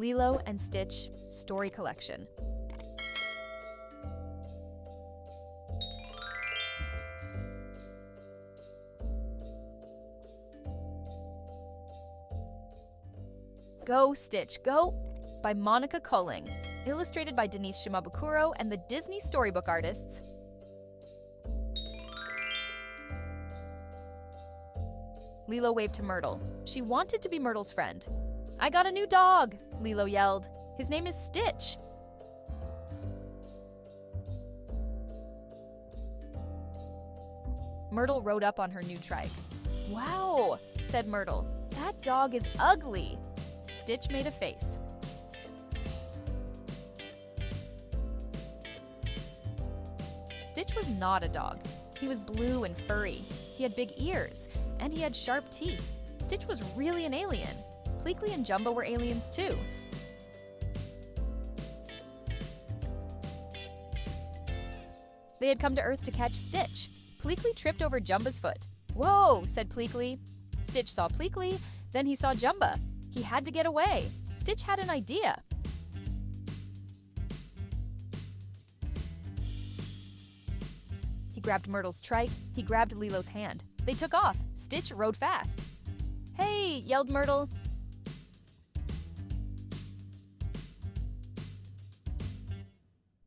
Lilo and Stitch Story Collection. Go, Stitch, Go! By Monica Culling. Illustrated by Denise Shimabukuro and the Disney Storybook artists. Lilo waved to Myrtle. She wanted to be Myrtle's friend. "I got a new dog," Lilo yelled. "His name is Stitch." Myrtle rode up on her new trike. "Wow," said Myrtle. "That dog is ugly." Stitch made a face. Stitch was not a dog. He was blue and furry. He had big ears, and he had sharp teeth. Stitch was really an alien. Pleakley and Jumba were aliens too. They had come to Earth to catch Stitch. Pleakley tripped over Jumba's foot. "Whoa," said Pleakley. Stitch saw Pleakley, then he saw Jumba. He had to get away. Stitch had an idea. He grabbed Myrtle's trike. He grabbed Lilo's hand. They took off. Stitch rode fast. "Hey!" yelled Myrtle.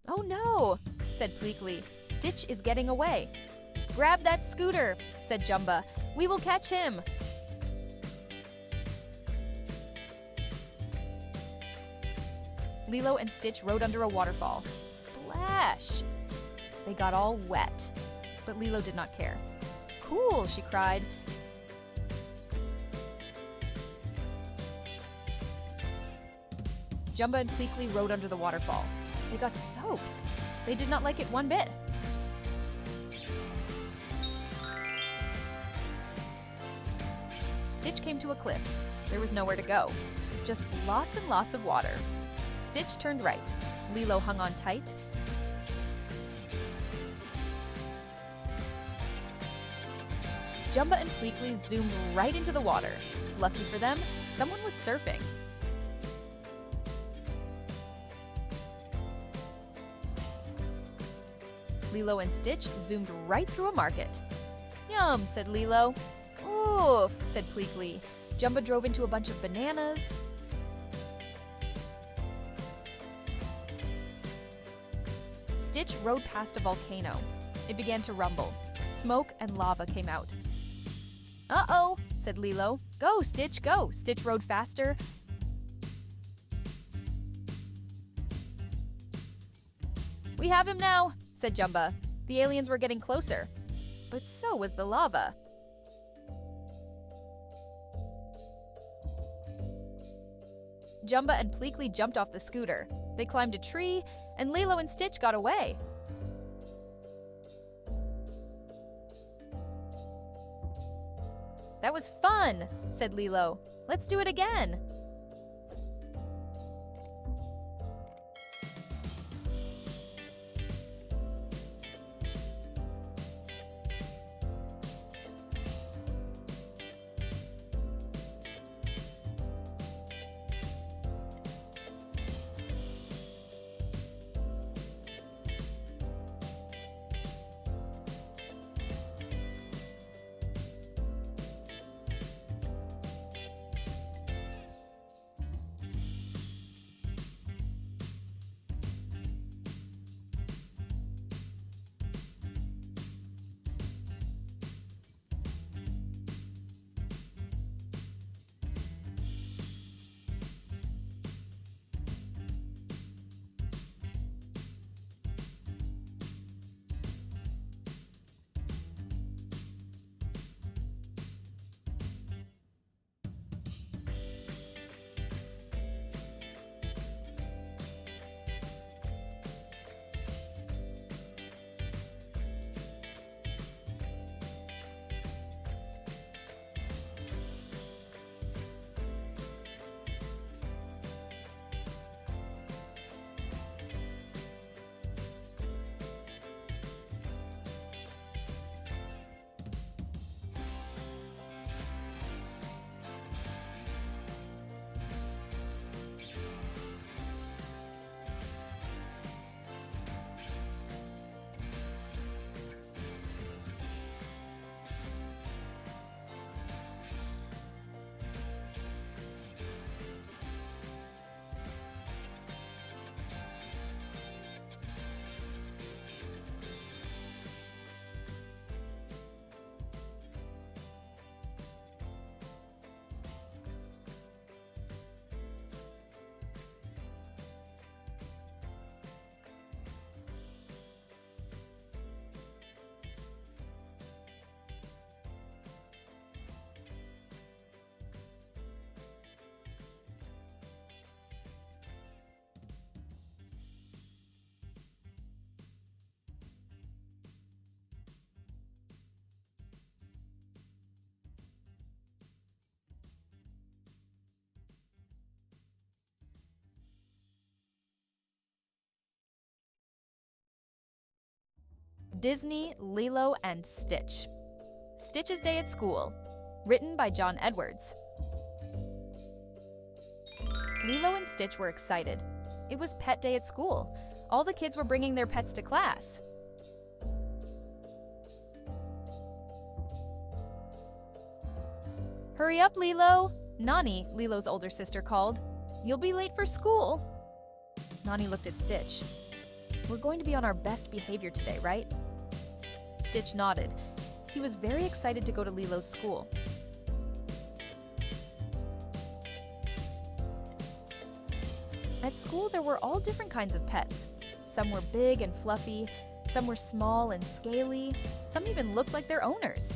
"Oh no!" said Pleakley. "Stitch is getting away." "Grab that scooter," said Jumba. "We will catch him." Lilo and Stitch rode under a waterfall. Splash! They got all wet, but Lilo did not care. "Cool," she cried. Jumba and Pleakley rode under the waterfall. They got soaked. They did not like it one bit. Stitch came to a cliff. There was nowhere to go, just lots and lots of water. Stitch turned right. Lilo hung on tight. Jumba and Pleakley zoomed right into the water. Lucky for them, someone was surfing. Lilo and Stitch zoomed right through a market. "Yum," said Lilo. "Oof," said Pleakley. Jumba drove into a bunch of bananas. Stitch rode past a volcano. It began to rumble. Smoke and lava came out. "Uh-oh," said Lilo. "Go, Stitch, go." Stitch rode faster. "We have him now," said Jumba. The aliens were getting closer. But so was the lava. Jumba and Pleakley jumped off the scooter. They climbed a tree, and Lilo and Stitch got away. "That was fun," said Lilo. "Let's do it again." Disney, Lilo, and Stitch. Stitch's Day at School. Written by John Edwards. Lilo and Stitch were excited. It was pet day at school. All the kids were bringing their pets to class. "Hurry up, Lilo!" Nani, Lilo's older sister, called. "You'll be late for school." Nani looked at Stitch. "We're going to be on our best behavior today, right?" Stitch nodded. He was very excited to go to Lilo's school. At school, there were all different kinds of pets. Some were big and fluffy, some were small and scaly, some even looked like their owners.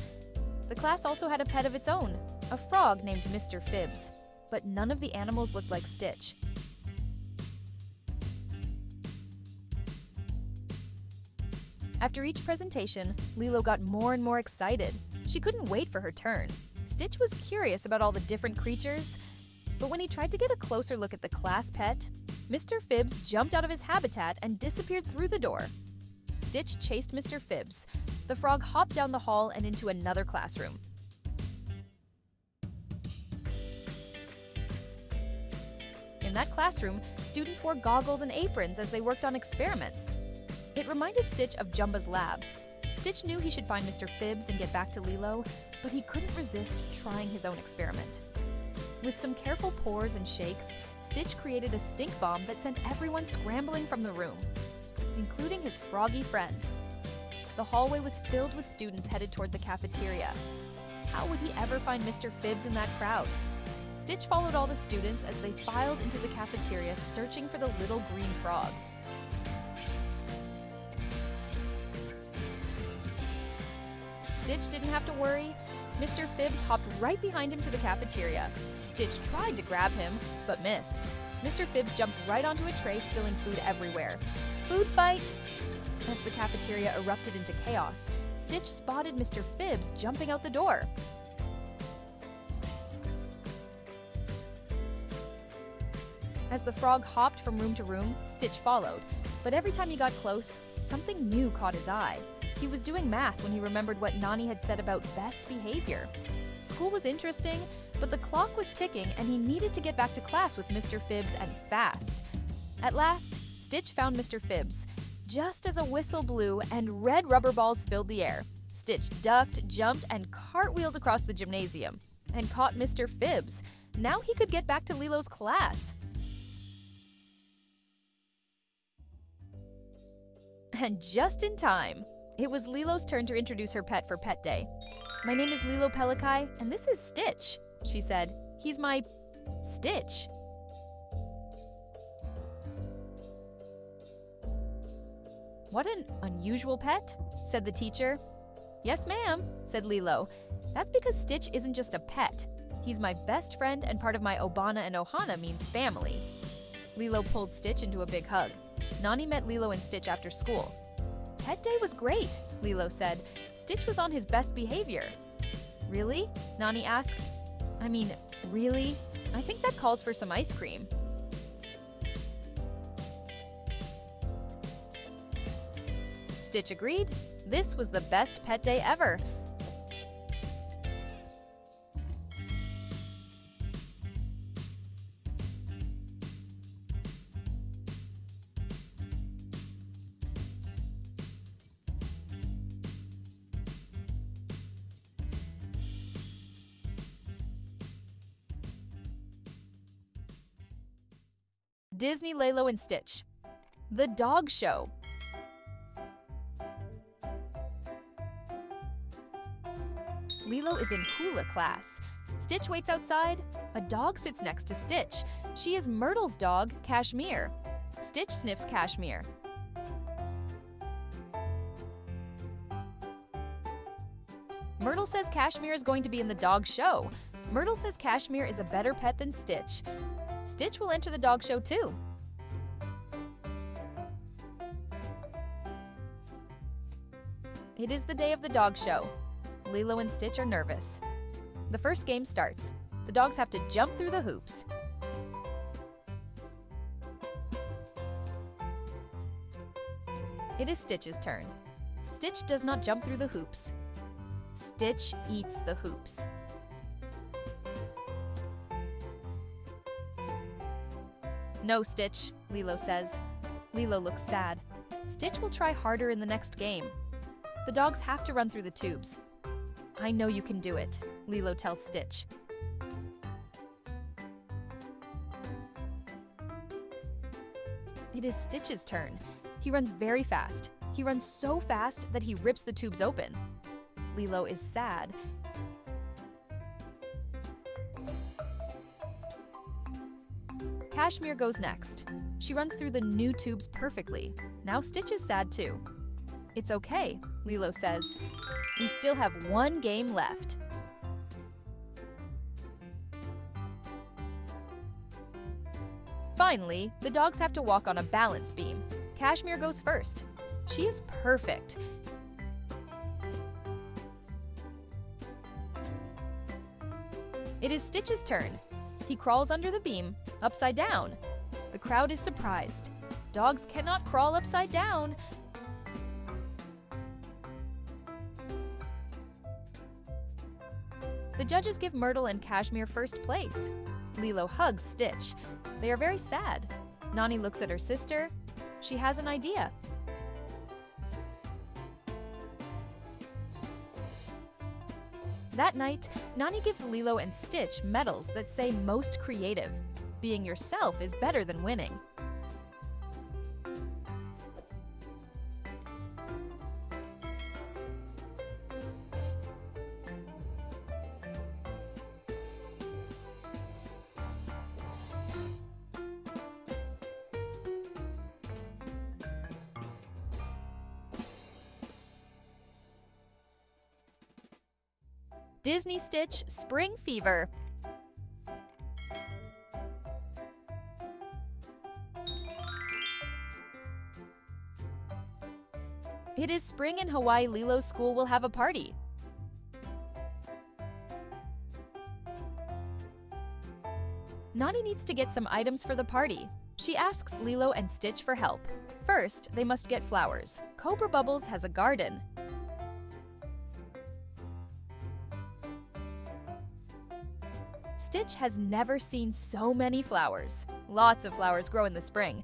The class also had a pet of its own, a frog named Mr. Phibbs, but none of the animals looked like Stitch. After each presentation, Lilo got more and more excited. She couldn't wait for her turn. Stitch was curious about all the different creatures, but when he tried to get a closer look at the class pet, Mr. Phibbs jumped out of his habitat and disappeared through the door. Stitch chased Mr. Phibbs. The frog hopped down the hall and into another classroom. In that classroom, students wore goggles and aprons as they worked on experiments. It reminded Stitch of Jumba's lab. Stitch knew he should find Mr. Phibbs and get back to Lilo, but he couldn't resist trying his own experiment. With some careful pours and shakes, Stitch created a stink bomb that sent everyone scrambling from the room, including his froggy friend. The hallway was filled with students headed toward the cafeteria. How would he ever find Mr. Phibbs in that crowd? Stitch followed all the students as they filed into the cafeteria searching for the little green frog. Stitch didn't have to worry. Mr. Phibbs hopped right behind him to the cafeteria. Stitch tried to grab him, but missed. Mr. Phibbs jumped right onto a tray, spilling food everywhere. "Food fight!" As the cafeteria erupted into chaos, Stitch spotted Mr. Phibbs jumping out the door. As the frog hopped from room to room, Stitch followed. But every time he got close, something new caught his eye. He was doing math when he remembered what Nani had said about best behavior. School was interesting, but the clock was ticking and he needed to get back to class with Mr. Phibbs and fast. At last, Stitch found Mr. Phibbs. Just as a whistle blew and red rubber balls filled the air, Stitch ducked, jumped, and cartwheeled across the gymnasium and caught Mr. Phibbs. Now he could get back to Lilo's class. And just in time. It was Lilo's turn to introduce her pet for Pet Day. "My name is Lilo Pelikai, and this is Stitch," she said. "He's my Stitch." "What an unusual pet," said the teacher. "Yes, ma'am," said Lilo. "That's because Stitch isn't just a pet. He's my best friend, and part of my Obana and Ohana means family." Lilo pulled Stitch into a big hug. Nani met Lilo and Stitch after school. "Pet Day was great," Lilo said. "Stitch was on his best behavior." "Really?" Nani asked. "I mean, really? I think that calls for some ice cream." Stitch agreed. This was the best pet day ever. Disney, Lilo, and Stitch. The Dog Show. Lilo is in hula class. Stitch waits outside. A dog sits next to Stitch. She is Myrtle's dog, Cashmere. Stitch sniffs Cashmere. Myrtle says Cashmere is going to be in the dog show. Myrtle says Cashmere is a better pet than Stitch. Stitch will enter the dog show too. It is the day of the dog show. Lilo and Stitch are nervous. The first game starts. The dogs have to jump through the hoops. It is Stitch's turn. Stitch does not jump through the hoops. Stitch eats the hoops. No, Stitch, Lilo says. Lilo looks sad. Stitch will try harder in the next game. The dogs have to run through the tubes. I know you can do it, Lilo tells Stitch. It is Stitch's turn. He runs very fast. He runs so fast that he rips the tubes open. Lilo is sad. Kashmir goes next. She runs through the new tubes perfectly. Now Stitch is sad too. It's okay, Lilo says. We still have one game left. Finally, the dogs have to walk on a balance beam. Kashmir goes first. She is perfect. It is Stitch's turn. He crawls under the beam, upside down. The crowd is surprised. Dogs cannot crawl upside down. The judges give Myrtle and Kashmir first place. Lilo hugs Stitch. They are very sad. Nani looks at her sister. She has an idea. That night, Nani gives Lilo and Stitch medals that say most creative. Being yourself is better than winning. Disney Stitch Spring Fever. It is spring in Hawaii. Lilo's school will have a party. Nani needs to get some items for the party. She asks Lilo and Stitch for help. First, they must get flowers. Cobra Bubbles has a garden. Stitch has never seen so many flowers. Lots of flowers grow in the spring.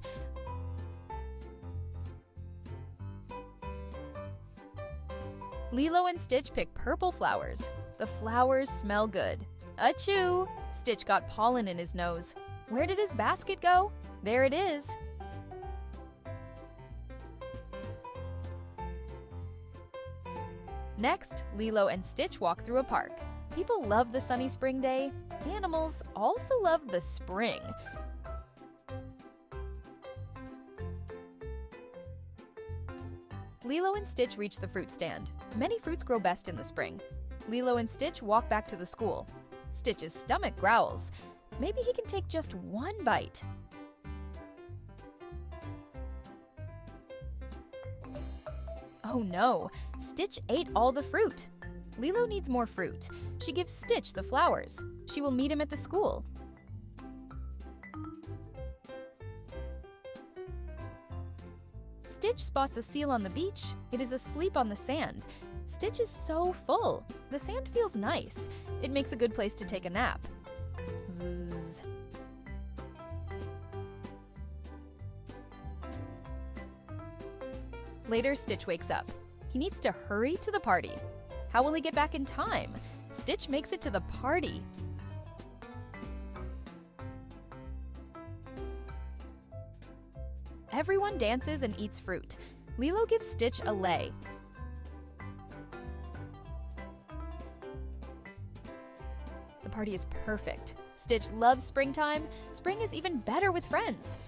Lilo and Stitch pick purple flowers. The flowers smell good. Achoo! Stitch got pollen in his nose. Where did his basket go? There it is. Next, Lilo and Stitch walk through a park. People love the sunny spring day. Animals also love the spring. Lilo and Stitch reach the fruit stand. Many fruits grow best in the spring. Lilo and Stitch walk back to the school. Stitch's stomach growls. Maybe he can take just one bite. Oh no, Stitch ate all the fruit. Lilo needs more fruit. She gives Stitch the flowers. She will meet him at the school. Stitch spots a seal on the beach. It is asleep on the sand. Stitch is so full. The sand feels nice. It makes a good place to take a nap. Zzz. Later, Stitch wakes up. He needs to hurry to the party. How will he get back in time? Stitch makes it to the party. Everyone dances and eats fruit. Lilo gives Stitch a lei. The party is perfect. Stitch loves springtime. Spring is even better with friends.